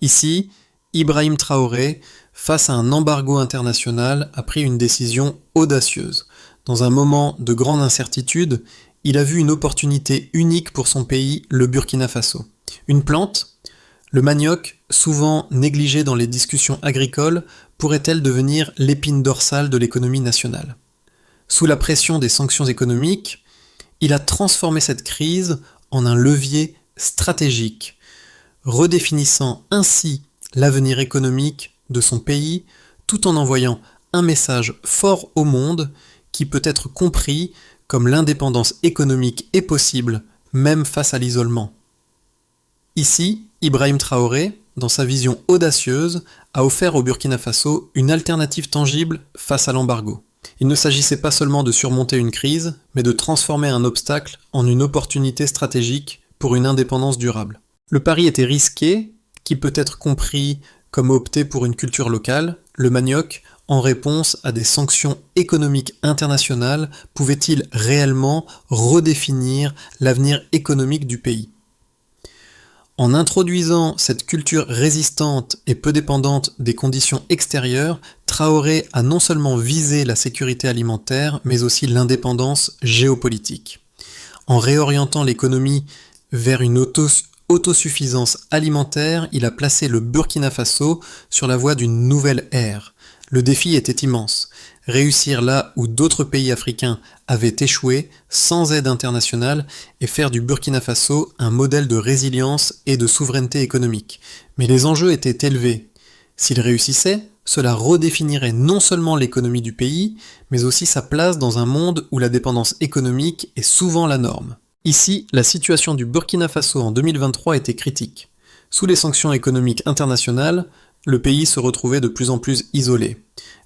Ici, Ibrahim Traoré, face à un embargo international, a pris une décision audacieuse. Dans un moment de grande incertitude, il a vu une opportunité unique pour son pays, le Burkina Faso. Une plante, le manioc, souvent négligé dans les discussions agricoles, pourrait-elle devenir l'épine dorsale de l'économie nationale ? Sous la pression des sanctions économiques, il a transformé cette crise en un levier stratégique, redéfinissant ainsi l'avenir économique de son pays, tout en envoyant un message fort au monde qui peut être compris comme l'indépendance économique est possible, même face à l'isolement. Ici, Ibrahim Traoré, dans sa vision audacieuse, a offert au Burkina Faso une alternative tangible face à l'embargo. Il ne s'agissait pas seulement de surmonter une crise, mais de transformer un obstacle en une opportunité stratégique pour une indépendance durable. Le pari était risqué, qui peut être compris comme opter pour une culture locale. Le manioc, en réponse à des sanctions économiques internationales, pouvait-il réellement redéfinir l'avenir économique du pays ? En introduisant cette culture résistante et peu dépendante des conditions extérieures, Traoré a non seulement visé la sécurité alimentaire, mais aussi l'indépendance géopolitique. En réorientant l'économie vers une autosuffisance alimentaire, il a placé le Burkina Faso sur la voie d'une nouvelle ère. Le défi était immense. Réussir là où d'autres pays africains avaient échoué, sans aide internationale, et faire du Burkina Faso un modèle de résilience et de souveraineté économique. Mais les enjeux étaient élevés. S'il réussissait, cela redéfinirait non seulement l'économie du pays, mais aussi sa place dans un monde où la dépendance économique est souvent la norme. Ici, la situation du Burkina Faso en 2023 était critique. Sous les sanctions économiques internationales, le pays se retrouvait de plus en plus isolé.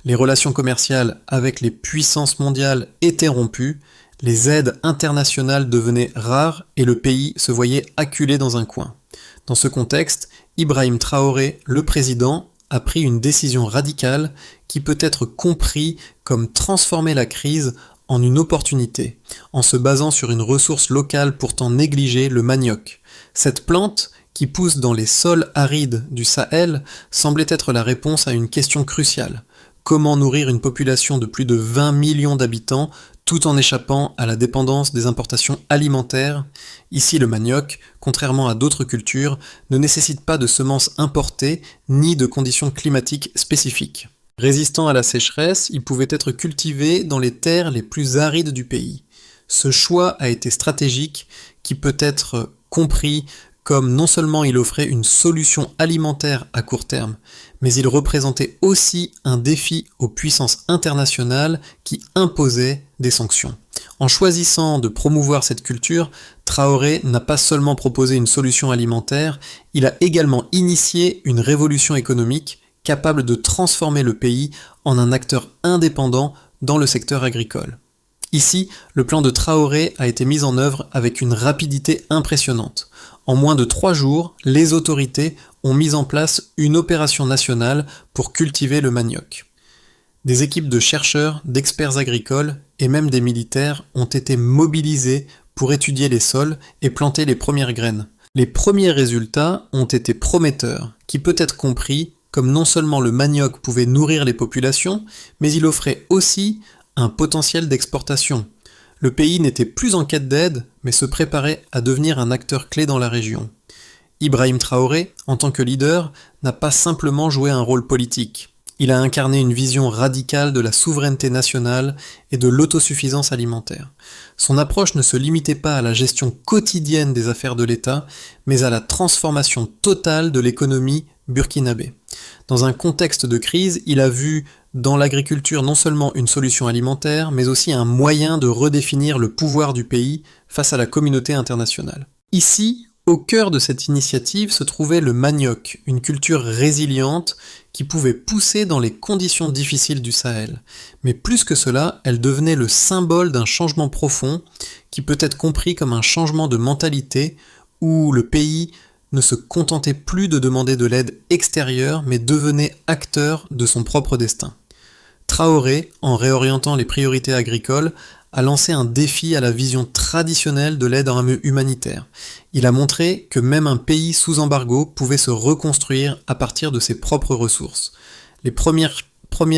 Les relations commerciales avec les puissances mondiales étaient rompues, les aides internationales devenaient rares et le pays se voyait acculé dans un coin. Dans ce contexte, Ibrahim Traoré, le président, a pris une décision radicale qui peut être comprise comme transformer la crise en une opportunité, en se basant sur une ressource locale pourtant négligée, le manioc. Cette plante, qui pousse dans les sols arides du Sahel, semblait être la réponse à une question cruciale. Comment nourrir une population de plus de 20 millions d'habitants tout en échappant à la dépendance des importations alimentaires ? Ici, le manioc, contrairement à d'autres cultures, ne nécessite pas de semences importées ni de conditions climatiques spécifiques. Résistant à la sécheresse, il pouvait être cultivé dans les terres les plus arides du pays. Ce choix a été stratégique, qui peut être compris comme non seulement il offrait une solution alimentaire à court terme, mais il représentait aussi un défi aux puissances internationales qui imposaient des sanctions. En choisissant de promouvoir cette culture, Traoré n'a pas seulement proposé une solution alimentaire, il a également initié une révolution économique capable de transformer le pays en un acteur indépendant dans le secteur agricole. Ici, le plan de Traoré a été mis en œuvre avec une rapidité impressionnante. En moins de 3 jours, les autorités ont mis en place une opération nationale pour cultiver le manioc. Des équipes de chercheurs, d'experts agricoles et même des militaires ont été mobilisés pour étudier les sols et planter les premières graines. Les premiers résultats ont été prometteurs, qui peut être compris comme non seulement le manioc pouvait nourrir les populations, mais il offrait aussi un potentiel d'exportation. Le pays n'était plus en quête d'aide, mais se préparait à devenir un acteur clé dans la région. Ibrahim Traoré, en tant que leader, n'a pas simplement joué un rôle politique. Il a incarné une vision radicale de la souveraineté nationale et de l'autosuffisance alimentaire. Son approche ne se limitait pas à la gestion quotidienne des affaires de l'État, mais à la transformation totale de l'économie burkinabé. Dans un contexte de crise, il a vu dans l'agriculture non seulement une solution alimentaire, mais aussi un moyen de redéfinir le pouvoir du pays face à la communauté internationale. Ici, au cœur de cette initiative se trouvait le manioc, une culture résiliente qui pouvait pousser dans les conditions difficiles du Sahel. Mais plus que cela, elle devenait le symbole d'un changement profond qui peut être compris comme un changement de mentalité où le pays ne se contentait plus de demander de l'aide extérieure, mais devenait acteur de son propre destin. Traoré, en réorientant les priorités agricoles, a lancé un défi à la vision traditionnelle de l'aide humanitaire. Il a montré que même un pays sous embargo pouvait se reconstruire à partir de ses propres ressources. Les premières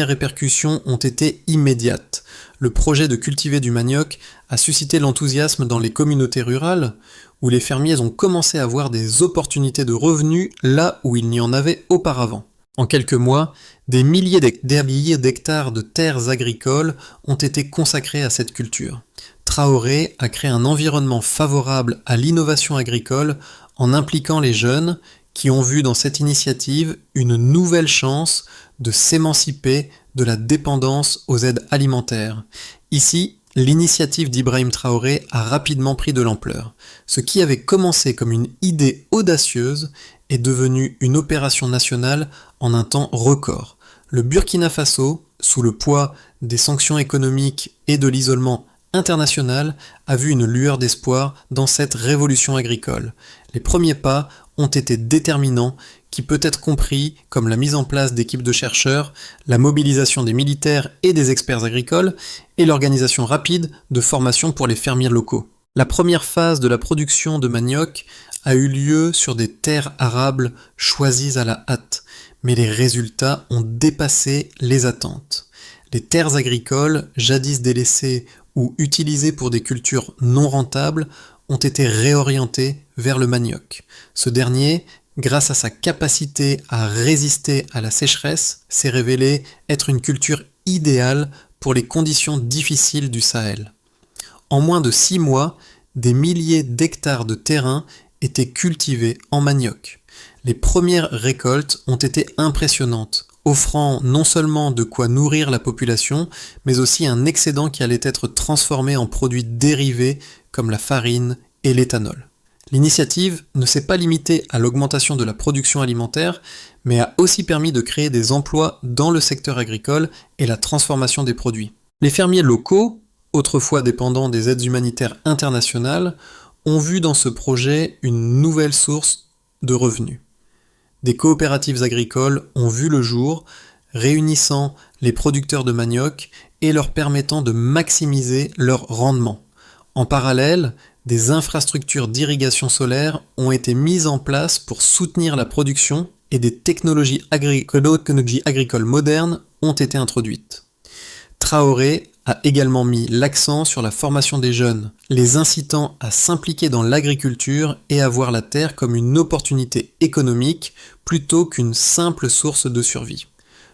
répercussions ont été immédiates. Le projet de cultiver du manioc a suscité l'enthousiasme dans les communautés rurales, où les fermiers ont commencé à voir des opportunités de revenus là où il n'y en avait auparavant. En quelques mois, des milliers d'hectares de terres agricoles ont été consacrés à cette culture. Traoré a créé un environnement favorable à l'innovation agricole en impliquant les jeunes qui ont vu dans cette initiative une nouvelle chance de s'émanciper de la dépendance aux aides alimentaires. Ici, l'initiative d'Ibrahim Traoré a rapidement pris de l'ampleur. Ce qui avait commencé comme une idée audacieuse est devenu une opération nationale en un temps record. Le Burkina Faso, sous le poids des sanctions économiques et de l'isolement international, a vu une lueur d'espoir dans cette révolution agricole. Les premiers pas ont été déterminants, qui peut être compris comme la mise en place d'équipes de chercheurs, la mobilisation des militaires et des experts agricoles, et l'organisation rapide de formations pour les fermiers locaux. La première phase de la production de manioc a eu lieu sur des terres arables choisies à la hâte, mais les résultats ont dépassé les attentes. Les terres agricoles, jadis délaissées ou utilisées pour des cultures non rentables, ont été réorientées vers le manioc. Ce dernier, grâce à sa capacité à résister à la sécheresse, s'est révélé être une culture idéale pour les conditions difficiles du Sahel. En moins de 6 mois, des milliers d'hectares de terrain étaient cultivés en manioc. Les premières récoltes ont été impressionnantes, offrant non seulement de quoi nourrir la population, mais aussi un excédent qui allait être transformé en produits dérivés comme la farine et l'éthanol. L'initiative ne s'est pas limitée à l'augmentation de la production alimentaire, mais a aussi permis de créer des emplois dans le secteur agricole et la transformation des produits. Les fermiers locaux, autrefois dépendants des aides humanitaires internationales, ont vu dans ce projet une nouvelle source de revenus. Des coopératives agricoles ont vu le jour, réunissant les producteurs de manioc et leur permettant de maximiser leur rendement. En parallèle, des infrastructures d'irrigation solaire ont été mises en place pour soutenir la production et des technologies agricoles modernes ont été introduites. Traoré a également mis l'accent sur la formation des jeunes, les incitant à s'impliquer dans l'agriculture et à voir la terre comme une opportunité économique plutôt qu'une simple source de survie.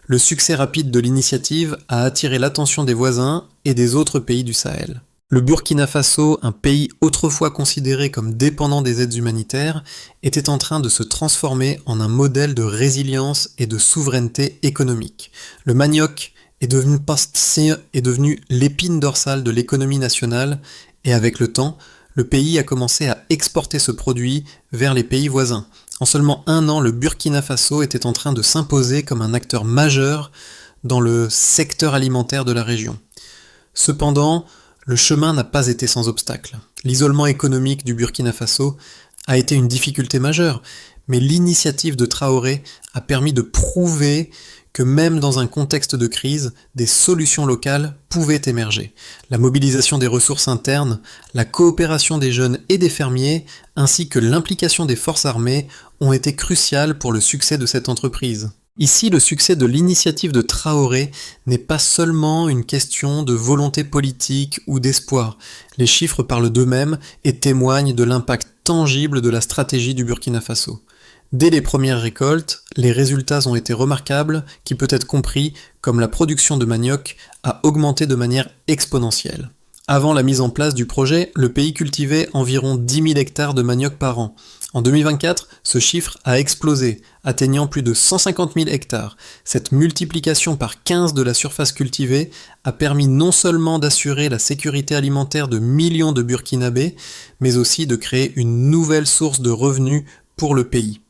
Le succès rapide de l'initiative a attiré l'attention des voisins et des autres pays du Sahel. Le Burkina Faso, un pays autrefois considéré comme dépendant des aides humanitaires, était en train de se transformer en un modèle de résilience et de souveraineté économique. Le manioc est devenu l'épine dorsale de l'économie nationale et avec le temps, le pays a commencé à exporter ce produit vers les pays voisins. En seulement 1 an, le Burkina Faso était en train de s'imposer comme un acteur majeur dans le secteur alimentaire de la région. Cependant, le chemin n'a pas été sans obstacle. L'isolement économique du Burkina Faso a été une difficulté majeure, mais l'initiative de Traoré a permis de prouver que même dans un contexte de crise, des solutions locales pouvaient émerger. La mobilisation des ressources internes, la coopération des jeunes et des fermiers, ainsi que l'implication des forces armées ont été cruciales pour le succès de cette entreprise. Ici, le succès de l'initiative de Traoré n'est pas seulement une question de volonté politique ou d'espoir. Les chiffres parlent d'eux-mêmes et témoignent de l'impact tangible de la stratégie du Burkina Faso. Dès les premières récoltes, les résultats ont été remarquables, qui peut être compris comme la production de manioc a augmenté de manière exponentielle. Avant la mise en place du projet, le pays cultivait environ 10 000 hectares de manioc par an. En 2024, ce chiffre a explosé, atteignant plus de 150 000 hectares. Cette multiplication par 15 de la surface cultivée a permis non seulement d'assurer la sécurité alimentaire de millions de Burkinabés, mais aussi de créer une nouvelle source de revenus pour le pays.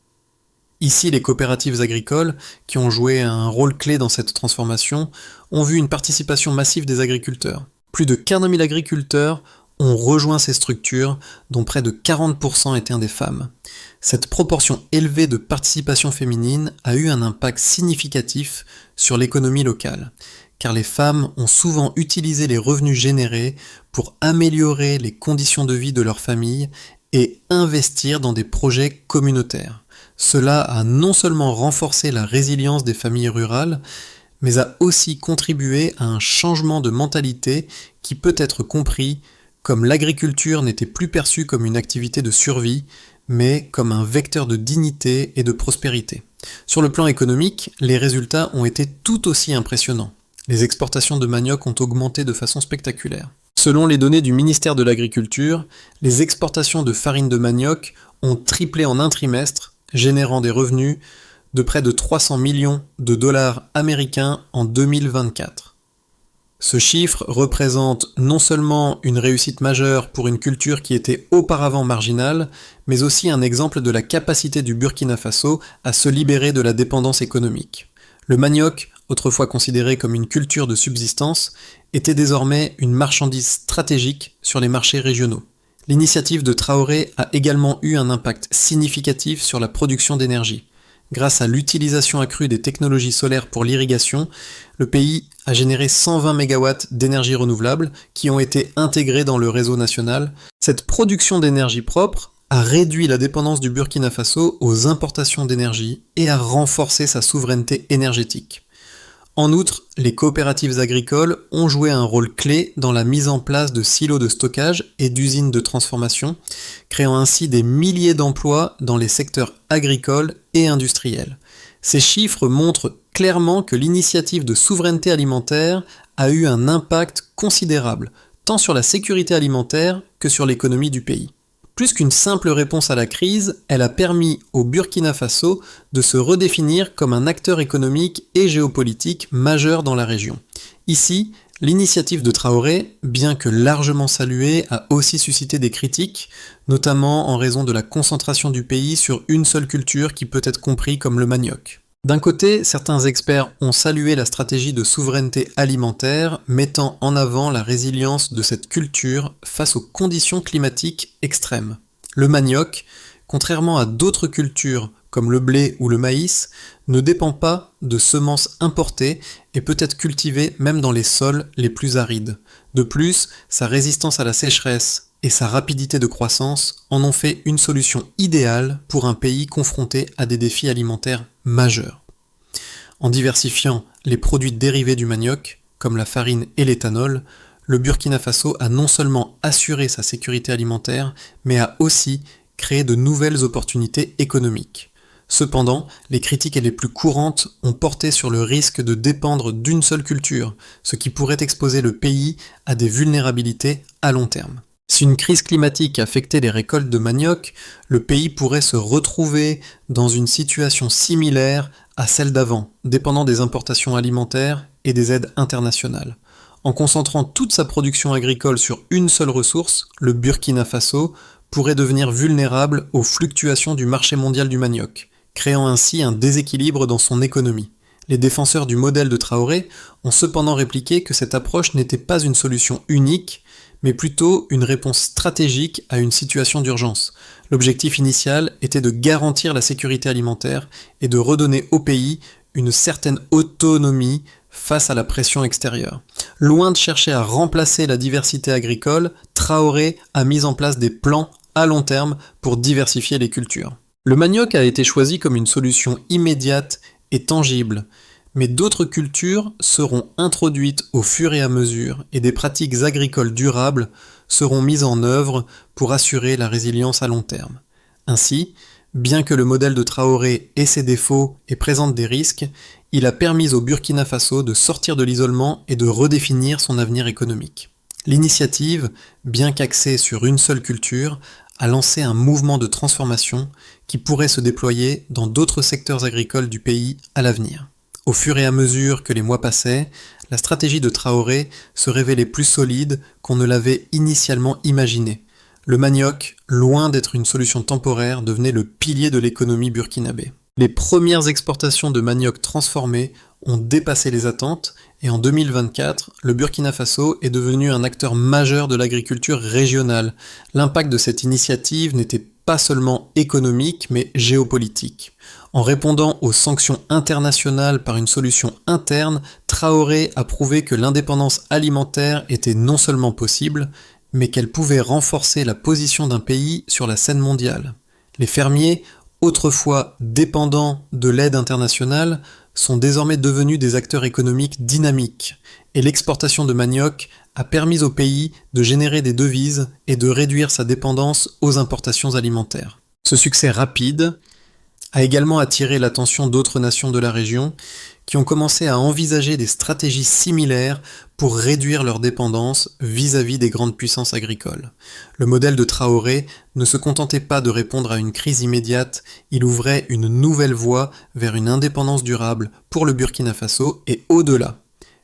Ici, les coopératives agricoles, qui ont joué un rôle clé dans cette transformation, ont vu une participation massive des agriculteurs. Plus de 40 000 agriculteurs ont rejoint ces structures, dont près de 40% étaient des femmes. Cette proportion élevée de participation féminine a eu un impact significatif sur l'économie locale. car les femmes ont souvent utilisé les revenus générés pour améliorer les conditions de vie de leur famille et investir dans des projets communautaires. Cela a non seulement renforcé la résilience des familles rurales, mais a aussi contribué à un changement de mentalité qui peut être compris comme l'agriculture n'était plus perçue comme une activité de survie, mais comme un vecteur de dignité et de prospérité. Sur le plan économique, les résultats ont été tout aussi impressionnants. Les exportations de manioc ont augmenté de façon spectaculaire. Selon les données du ministère de l'Agriculture, les exportations de farine de manioc ont triplé en un trimestre, générant des revenus de près de 300 millions de dollars américains en 2024. Ce chiffre représente non seulement une réussite majeure pour une culture qui était auparavant marginale, mais aussi un exemple de la capacité du Burkina Faso à se libérer de la dépendance économique. Le manioc, autrefois considéré comme une culture de subsistance, était désormais une marchandise stratégique sur les marchés régionaux. L'initiative de Traoré a également eu un impact significatif sur la production d'énergie. Grâce à l'utilisation accrue des technologies solaires pour l'irrigation, le pays a généré 120 MW d'énergie renouvelable qui ont été intégrés dans le réseau national. Cette production d'énergie propre a réduit la dépendance du Burkina Faso aux importations d'énergie et a renforcé sa souveraineté énergétique. En outre, les coopératives agricoles ont joué un rôle clé dans la mise en place de silos de stockage et d'usines de transformation, créant ainsi des milliers d'emplois dans les secteurs agricoles et industriels. Ces chiffres montrent clairement que l'initiative de souveraineté alimentaire a eu un impact considérable, tant sur la sécurité alimentaire que sur l'économie du pays. Plus qu'une simple réponse à la crise, elle a permis au Burkina Faso de se redéfinir comme un acteur économique et géopolitique majeur dans la région. Ici, l'initiative de Traoré, bien que largement saluée, a aussi suscité des critiques, notamment en raison de la concentration du pays sur une seule culture qui peut être comprise comme le manioc. D'un côté, certains experts ont salué la stratégie de souveraineté alimentaire, mettant en avant la résilience de cette culture face aux conditions climatiques extrêmes. Le manioc, contrairement à d'autres cultures comme le blé ou le maïs, ne dépend pas de semences importées et peut être cultivé même dans les sols les plus arides. De plus, sa résistance à la sécheresse et sa rapidité de croissance en ont fait une solution idéale pour un pays confronté à des défis alimentaires majeurs. En diversifiant les produits dérivés du manioc, comme la farine et l'éthanol, le Burkina Faso a non seulement assuré sa sécurité alimentaire, mais a aussi créé de nouvelles opportunités économiques. Cependant, les critiques les plus courantes ont porté sur le risque de dépendre d'une seule culture, ce qui pourrait exposer le pays à des vulnérabilités à long terme. Si une crise climatique affectait les récoltes de manioc, le pays pourrait se retrouver dans une situation similaire à celle d'avant, dépendant des importations alimentaires et des aides internationales. En concentrant toute sa production agricole sur une seule ressource, le Burkina Faso pourrait devenir vulnérable aux fluctuations du marché mondial du manioc, créant ainsi un déséquilibre dans son économie. Les défenseurs du modèle de Traoré ont cependant répliqué que cette approche n'était pas une solution unique, mais plutôt une réponse stratégique à une situation d'urgence. L'objectif initial était de garantir la sécurité alimentaire et de redonner au pays une certaine autonomie face à la pression extérieure. Loin de chercher à remplacer la diversité agricole, Traoré a mis en place des plans à long terme pour diversifier les cultures. Le manioc a été choisi comme une solution immédiate et tangible, mais d'autres cultures seront introduites au fur et à mesure et des pratiques agricoles durables seront mises en œuvre pour assurer la résilience à long terme. Ainsi, bien que le modèle de Traoré ait ses défauts et présente des risques, il a permis au Burkina Faso de sortir de l'isolement et de redéfinir son avenir économique. L'initiative, bien qu'axée sur une seule culture, a lancé un mouvement de transformation qui pourrait se déployer dans d'autres secteurs agricoles du pays à l'avenir. Au fur et à mesure que les mois passaient, la stratégie de Traoré se révélait plus solide qu'on ne l'avait initialement imaginé. Le manioc, loin d'être une solution temporaire, devenait le pilier de l'économie burkinabé. Les premières exportations de manioc transformé ont dépassé les attentes et en 2024, le Burkina Faso est devenu un acteur majeur de l'agriculture régionale. L'impact de cette initiative n'était pas seulement économique mais géopolitique. En répondant aux sanctions internationales par une solution interne, Traoré a prouvé que l'indépendance alimentaire était non seulement possible, mais qu'elle pouvait renforcer la position d'un pays sur la scène mondiale. Les fermiers, autrefois dépendants de l'aide internationale, sont désormais devenus des acteurs économiques dynamiques, et l'exportation de manioc a permis au pays de générer des devises et de réduire sa dépendance aux importations alimentaires. Ce succès rapide a également attiré l'attention d'autres nations de la région qui ont commencé à envisager des stratégies similaires pour réduire leur dépendance vis-à-vis des grandes puissances agricoles. Le modèle de Traoré ne se contentait pas de répondre à une crise immédiate, il ouvrait une nouvelle voie vers une indépendance durable pour le Burkina Faso et au-delà.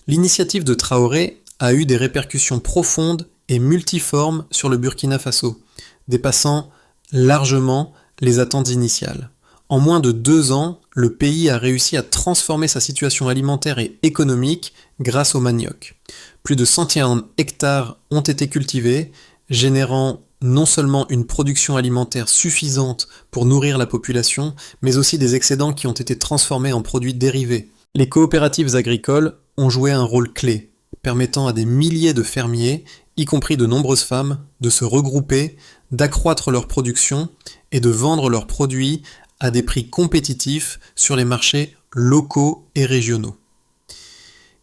L'initiative de Traoré a eu des répercussions profondes et multiformes sur le Burkina Faso, dépassant largement les attentes initiales. En moins de 2 ans, le pays a réussi à transformer sa situation alimentaire et économique grâce au manioc. Plus de 101 hectares ont été cultivés, générant non seulement une production alimentaire suffisante pour nourrir la population, mais aussi des excédents qui ont été transformés en produits dérivés. Les coopératives agricoles ont joué un rôle clé, permettant à des milliers de fermiers, y compris de nombreuses femmes, de se regrouper, d'accroître leur production et de vendre leurs produits à des prix compétitifs sur les marchés locaux et régionaux.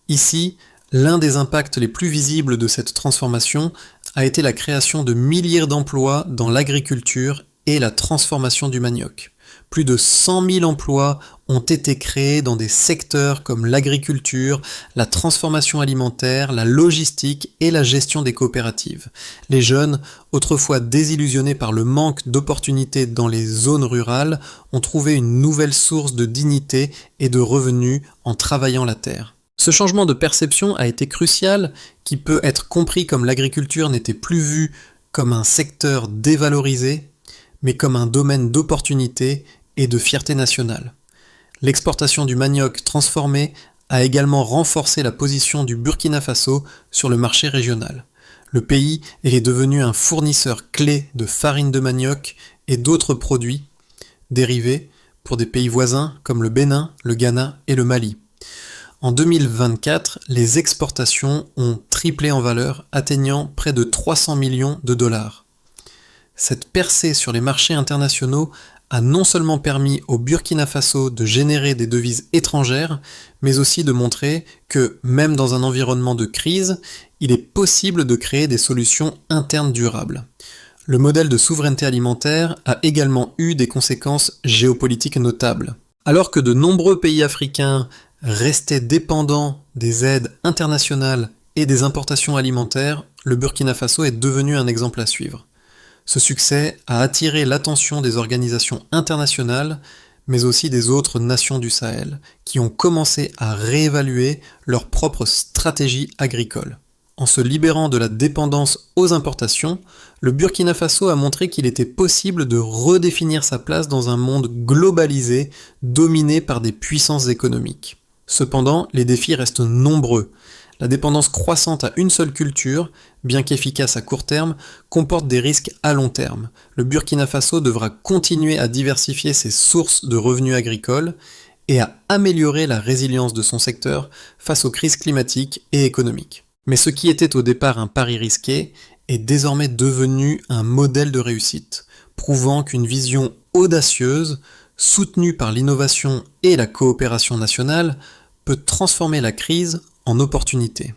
Ici, l'un des impacts les plus visibles de cette transformation a été la création de milliers d'emplois dans l'agriculture et la transformation du manioc. Plus de 100 000 emplois ont été créés dans des secteurs comme l'agriculture, la transformation alimentaire, la logistique et la gestion des coopératives. Les jeunes, autrefois désillusionnés par le manque d'opportunités dans les zones rurales, ont trouvé une nouvelle source de dignité et de revenus en travaillant la terre. Ce changement de perception a été crucial, qui peut être compris comme l'agriculture n'était plus vue comme un secteur dévalorisé, mais comme un domaine d'opportunité et de fierté nationale. L'exportation du manioc transformé a également renforcé la position du Burkina Faso sur le marché régional. Le pays est devenu un fournisseur clé de farine de manioc et d'autres produits dérivés pour des pays voisins comme le Bénin, le Ghana et le Mali. En 2024, les exportations ont triplé en valeur, atteignant près de 300 millions de dollars. Cette percée sur les marchés internationaux a non seulement permis au Burkina Faso de générer des devises étrangères, mais aussi de montrer que, même dans un environnement de crise, il est possible de créer des solutions internes durables. Le modèle de souveraineté alimentaire a également eu des conséquences géopolitiques notables. Alors que de nombreux pays africains restaient dépendants des aides internationales et des importations alimentaires, le Burkina Faso est devenu un exemple à suivre. Ce succès a attiré l'attention des organisations internationales, mais aussi des autres nations du Sahel, qui ont commencé à réévaluer leur propre stratégie agricole. En se libérant de la dépendance aux importations, le Burkina Faso a montré qu'il était possible de redéfinir sa place dans un monde globalisé, dominé par des puissances économiques. Cependant, les défis restent nombreux. La dépendance croissante à une seule culture, bien qu'efficace à court terme, comporte des risques à long terme. Le Burkina Faso devra continuer à diversifier ses sources de revenus agricoles et à améliorer la résilience de son secteur face aux crises climatiques et économiques. Mais ce qui était au départ un pari risqué est désormais devenu un modèle de réussite, prouvant qu'une vision audacieuse, soutenue par l'innovation et la coopération nationale, peut transformer la crise en opportunité.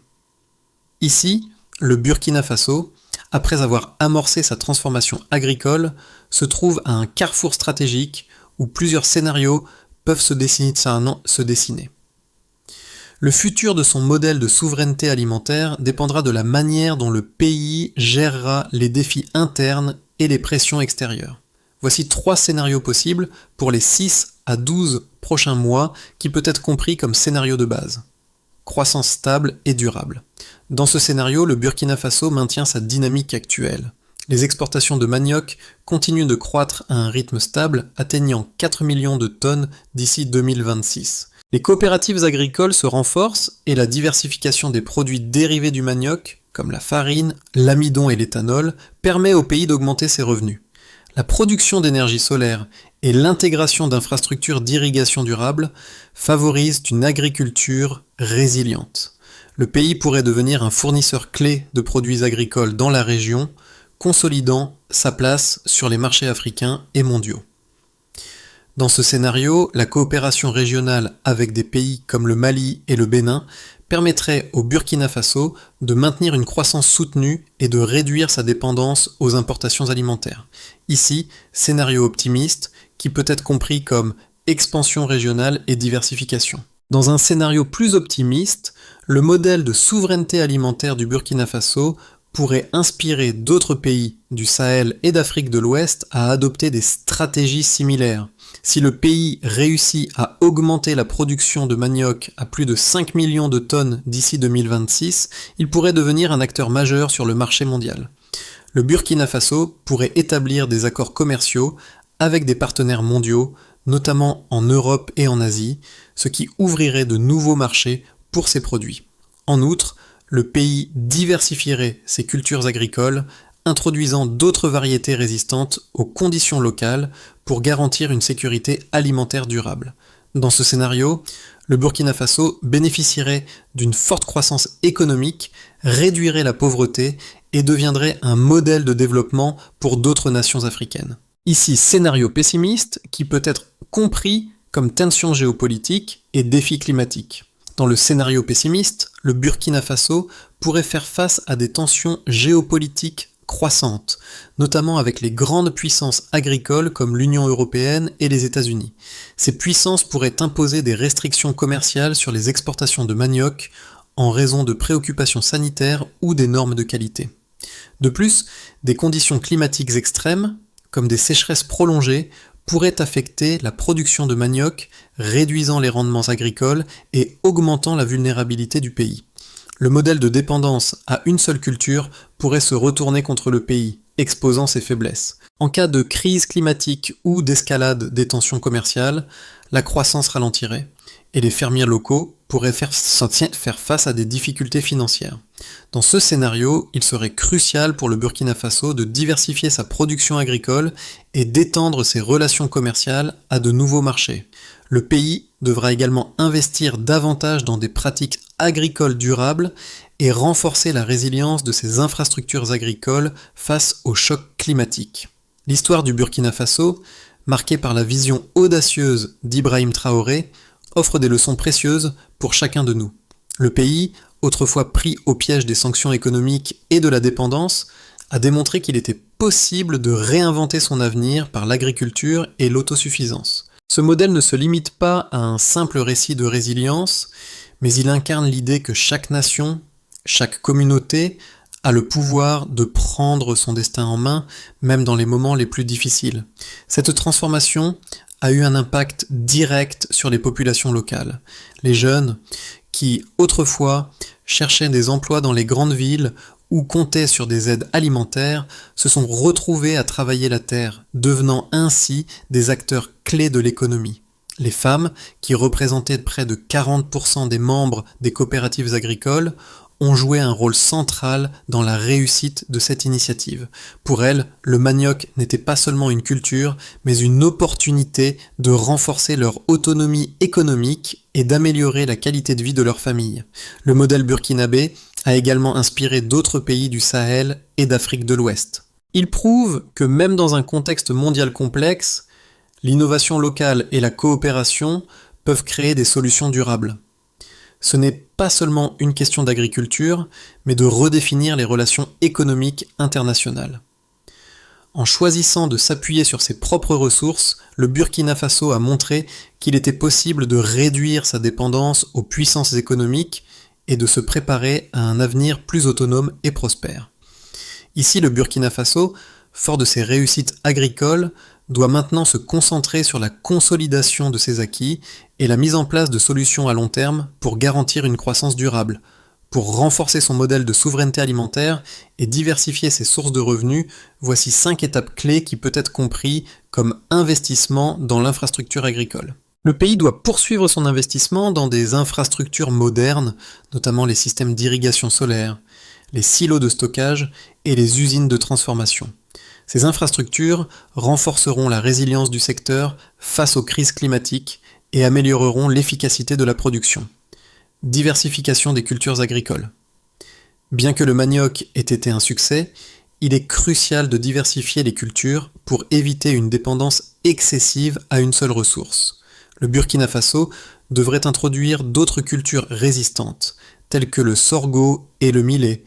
Ici, le Burkina Faso, après avoir amorcé sa transformation agricole, se trouve à un carrefour stratégique où plusieurs scénarios peuvent se dessiner. Le futur de son modèle de souveraineté alimentaire dépendra de la manière dont le pays gérera les défis internes et les pressions extérieures. Voici 3 scénarios possibles pour les 6 à 12 prochains mois qui peut être compris comme scénario de base. Croissance stable et durable. Dans ce scénario, le Burkina Faso maintient sa dynamique actuelle. Les exportations de manioc continuent de croître à un rythme stable, atteignant 4 millions de tonnes d'ici 2026. Les coopératives agricoles se renforcent et la diversification des produits dérivés du manioc, comme la farine, l'amidon et l'éthanol, permet au pays d'augmenter ses revenus. La production d'énergie solaire et l'intégration d'infrastructures d'irrigation durable favorisent une agriculture résiliente. Le pays pourrait devenir un fournisseur clé de produits agricoles dans la région, consolidant sa place sur les marchés africains et mondiaux. Dans ce scénario, la coopération régionale avec des pays comme le Mali et le Bénin permettrait au Burkina Faso de maintenir une croissance soutenue et de réduire sa dépendance aux importations alimentaires. Ici, scénario optimiste qui peut être compris comme expansion régionale et diversification. Dans un scénario plus optimiste, le modèle de souveraineté alimentaire du Burkina Faso pourrait inspirer d'autres pays du Sahel et d'Afrique de l'Ouest à adopter des stratégies similaires. Si le pays réussit à augmenter la production de manioc à plus de 5 millions de tonnes d'ici 2026, il pourrait devenir un acteur majeur sur le marché mondial. Le Burkina Faso pourrait établir des accords commerciaux avec des partenaires mondiaux, notamment en Europe et en Asie, ce qui ouvrirait de nouveaux marchés pour ses produits. En outre, le pays diversifierait ses cultures agricoles, introduisant d'autres variétés résistantes aux conditions locales pour garantir une sécurité alimentaire durable. Dans ce scénario, le Burkina Faso bénéficierait d'une forte croissance économique, réduirait la pauvreté et deviendrait un modèle de développement pour d'autres nations africaines. Ici, scénario pessimiste qui peut être compris comme tension géopolitique et défi climatique. Dans le scénario pessimiste, le Burkina Faso pourrait faire face à des tensions géopolitiques croissantes, notamment avec les grandes puissances agricoles comme l'Union européenne et les États-Unis. Ces puissances pourraient imposer des restrictions commerciales sur les exportations de manioc en raison de préoccupations sanitaires ou des normes de qualité. De plus, des conditions climatiques extrêmes, comme des sécheresses prolongées, pourraient affecter la production de manioc, réduisant les rendements agricoles et augmentant la vulnérabilité du pays. Le modèle de dépendance à une seule culture pourrait se retourner contre le pays, exposant ses faiblesses. En cas de crise climatique ou d'escalade des tensions commerciales, la croissance ralentirait, et les fermiers locaux pourraient faire face à des difficultés financières. Dans ce scénario, il serait crucial pour le Burkina Faso de diversifier sa production agricole et d'étendre ses relations commerciales à de nouveaux marchés. Le pays devra également investir davantage dans des pratiques agricoles durables et renforcer la résilience de ses infrastructures agricoles face aux chocs climatiques. L'histoire du Burkina Faso, marquée par la vision audacieuse d'Ibrahim Traoré, offre des leçons précieuses pour chacun de nous. Le pays, autrefois pris au piège des sanctions économiques et de la dépendance, a démontré qu'il était possible de réinventer son avenir par l'agriculture et l'autosuffisance. Ce modèle ne se limite pas à un simple récit de résilience, mais il incarne l'idée que chaque nation, chaque communauté a le pouvoir de prendre son destin en main, même dans les moments les plus difficiles. Cette transformation a eu un impact direct sur les populations locales. Les jeunes, qui autrefois cherchaient des emplois dans les grandes villes ou comptaient sur des aides alimentaires, se sont retrouvés à travailler la terre, devenant ainsi des acteurs clés de l'économie. Les femmes, qui représentaient près de 40% des membres des coopératives agricoles, ont joué un rôle central dans la réussite de cette initiative. Pour elles, le manioc n'était pas seulement une culture, mais une opportunité de renforcer leur autonomie économique et d'améliorer la qualité de vie de leur famille. Le modèle burkinabé a également inspiré d'autres pays du Sahel et d'Afrique de l'Ouest. Il prouve que même dans un contexte mondial complexe, l'innovation locale et la coopération peuvent créer des solutions durables. Ce n'est pas seulement une question d'agriculture, mais de redéfinir les relations économiques internationales. En choisissant de s'appuyer sur ses propres ressources, le Burkina Faso a montré qu'il était possible de réduire sa dépendance aux puissances économiques et de se préparer à un avenir plus autonome et prospère. Ici, le Burkina Faso, fort de ses réussites agricoles, doit maintenant se concentrer sur la consolidation de ses acquis et la mise en place de solutions à long terme pour garantir une croissance durable. Pour renforcer son modèle de souveraineté alimentaire et diversifier ses sources de revenus, voici 5 étapes clés qui peuvent être comprises comme investissement dans l'infrastructure agricole. Le pays doit poursuivre son investissement dans des infrastructures modernes, notamment les systèmes d'irrigation solaire, les silos de stockage et les usines de transformation. Ces infrastructures renforceront la résilience du secteur face aux crises climatiques et amélioreront l'efficacité de la production. Diversification des cultures agricoles. Bien que le manioc ait été un succès, il est crucial de diversifier les cultures pour éviter une dépendance excessive à une seule ressource. Le Burkina Faso devrait introduire d'autres cultures résistantes, telles que le sorgho et le millet,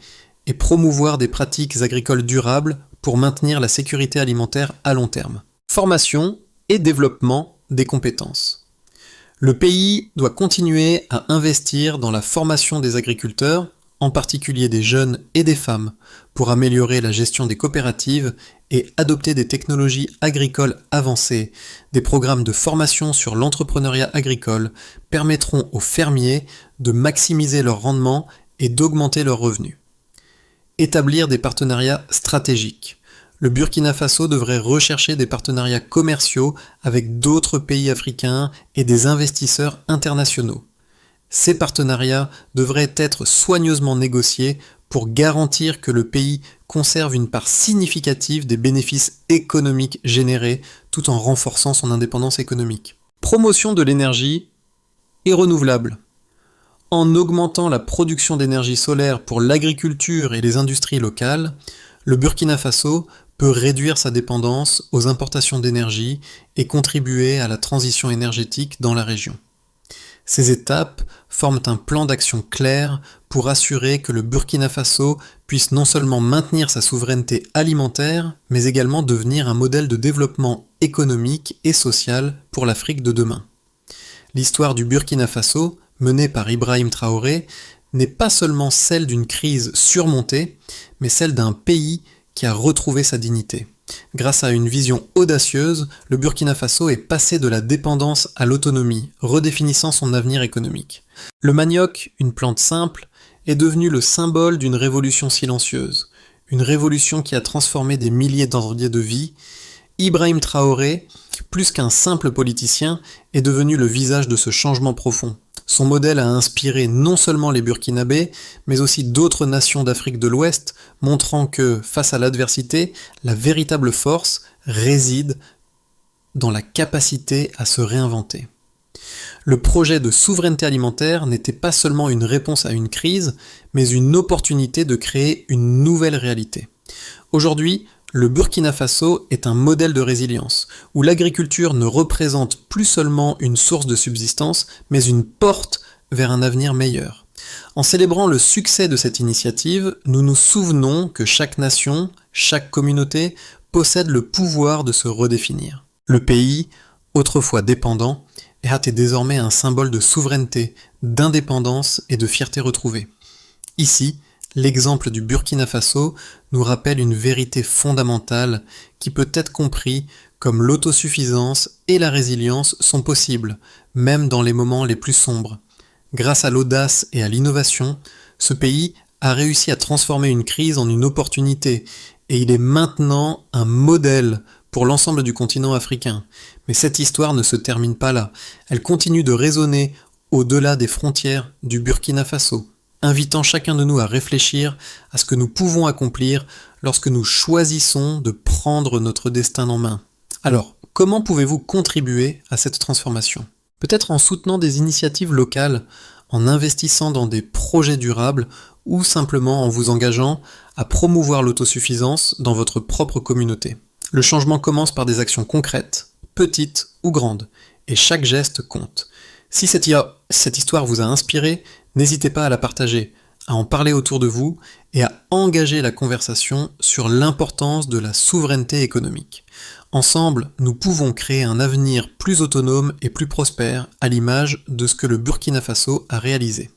et promouvoir des pratiques agricoles durables pour maintenir la sécurité alimentaire à long terme. Formation et développement des compétences. Le pays doit continuer à investir dans la formation des agriculteurs, en particulier des jeunes et des femmes, pour améliorer la gestion des coopératives et adopter des technologies agricoles avancées. Des programmes de formation sur l'entrepreneuriat agricole permettront aux fermiers de maximiser leur rendement et d'augmenter leurs revenus. Établir des partenariats stratégiques. Le Burkina Faso devrait rechercher des partenariats commerciaux avec d'autres pays africains et des investisseurs internationaux. Ces partenariats devraient être soigneusement négociés pour garantir que le pays conserve une part significative des bénéfices économiques générés tout en renforçant son indépendance économique. Promotion de l'énergie et renouvelable. En augmentant la production d'énergie solaire pour l'agriculture et les industries locales, le Burkina Faso peut réduire sa dépendance aux importations d'énergie et contribuer à la transition énergétique dans la région. Ces étapes forment un plan d'action clair pour assurer que le Burkina Faso puisse non seulement maintenir sa souveraineté alimentaire, mais également devenir un modèle de développement économique et social pour l'Afrique de demain. L'histoire du Burkina Faso, menée par Ibrahim Traoré, n'est pas seulement celle d'une crise surmontée, mais celle d'un pays qui a retrouvé sa dignité. Grâce à une vision audacieuse, le Burkina Faso est passé de la dépendance à l'autonomie, redéfinissant son avenir économique. Le manioc, une plante simple, est devenu le symbole d'une révolution silencieuse, une révolution qui a transformé des milliers d'enviers de vie. Ibrahim Traoré, plus qu'un simple politicien, est devenu le visage de ce changement profond. Son modèle a inspiré non seulement les Burkinabés, mais aussi d'autres nations d'Afrique de l'Ouest, montrant que, face à l'adversité, la véritable force réside dans la capacité à se réinventer. Le projet de souveraineté alimentaire n'était pas seulement une réponse à une crise, mais une opportunité de créer une nouvelle réalité. Aujourd'hui, le Burkina Faso est un modèle de résilience, où l'agriculture ne représente plus seulement une source de subsistance, mais une porte vers un avenir meilleur. En célébrant le succès de cette initiative, nous nous souvenons que chaque nation, chaque communauté, possède le pouvoir de se redéfinir. Le pays, autrefois dépendant, est désormais un symbole de souveraineté, d'indépendance et de fierté retrouvée. Ici, l'exemple du Burkina Faso nous rappelle une vérité fondamentale qui peut être comprise comme l'autosuffisance et la résilience sont possibles, même dans les moments les plus sombres. Grâce à l'audace et à l'innovation, ce pays a réussi à transformer une crise en une opportunité et il est maintenant un modèle pour l'ensemble du continent africain. Mais cette histoire ne se termine pas là. Elle continue de résonner au-delà des frontières du Burkina Faso, invitant chacun de nous à réfléchir à ce que nous pouvons accomplir lorsque nous choisissons de prendre notre destin en main. Alors, comment pouvez-vous contribuer à cette transformation ? Peut-être en soutenant des initiatives locales, en investissant dans des projets durables ou simplement en vous engageant à promouvoir l'autosuffisance dans votre propre communauté. Le changement commence par des actions concrètes, petites ou grandes, et chaque geste compte. Si cette histoire vous a inspiré, n'hésitez pas à la partager, à en parler autour de vous et à engager la conversation sur l'importance de la souveraineté économique. Ensemble, nous pouvons créer un avenir plus autonome et plus prospère à l'image de ce que le Burkina Faso a réalisé.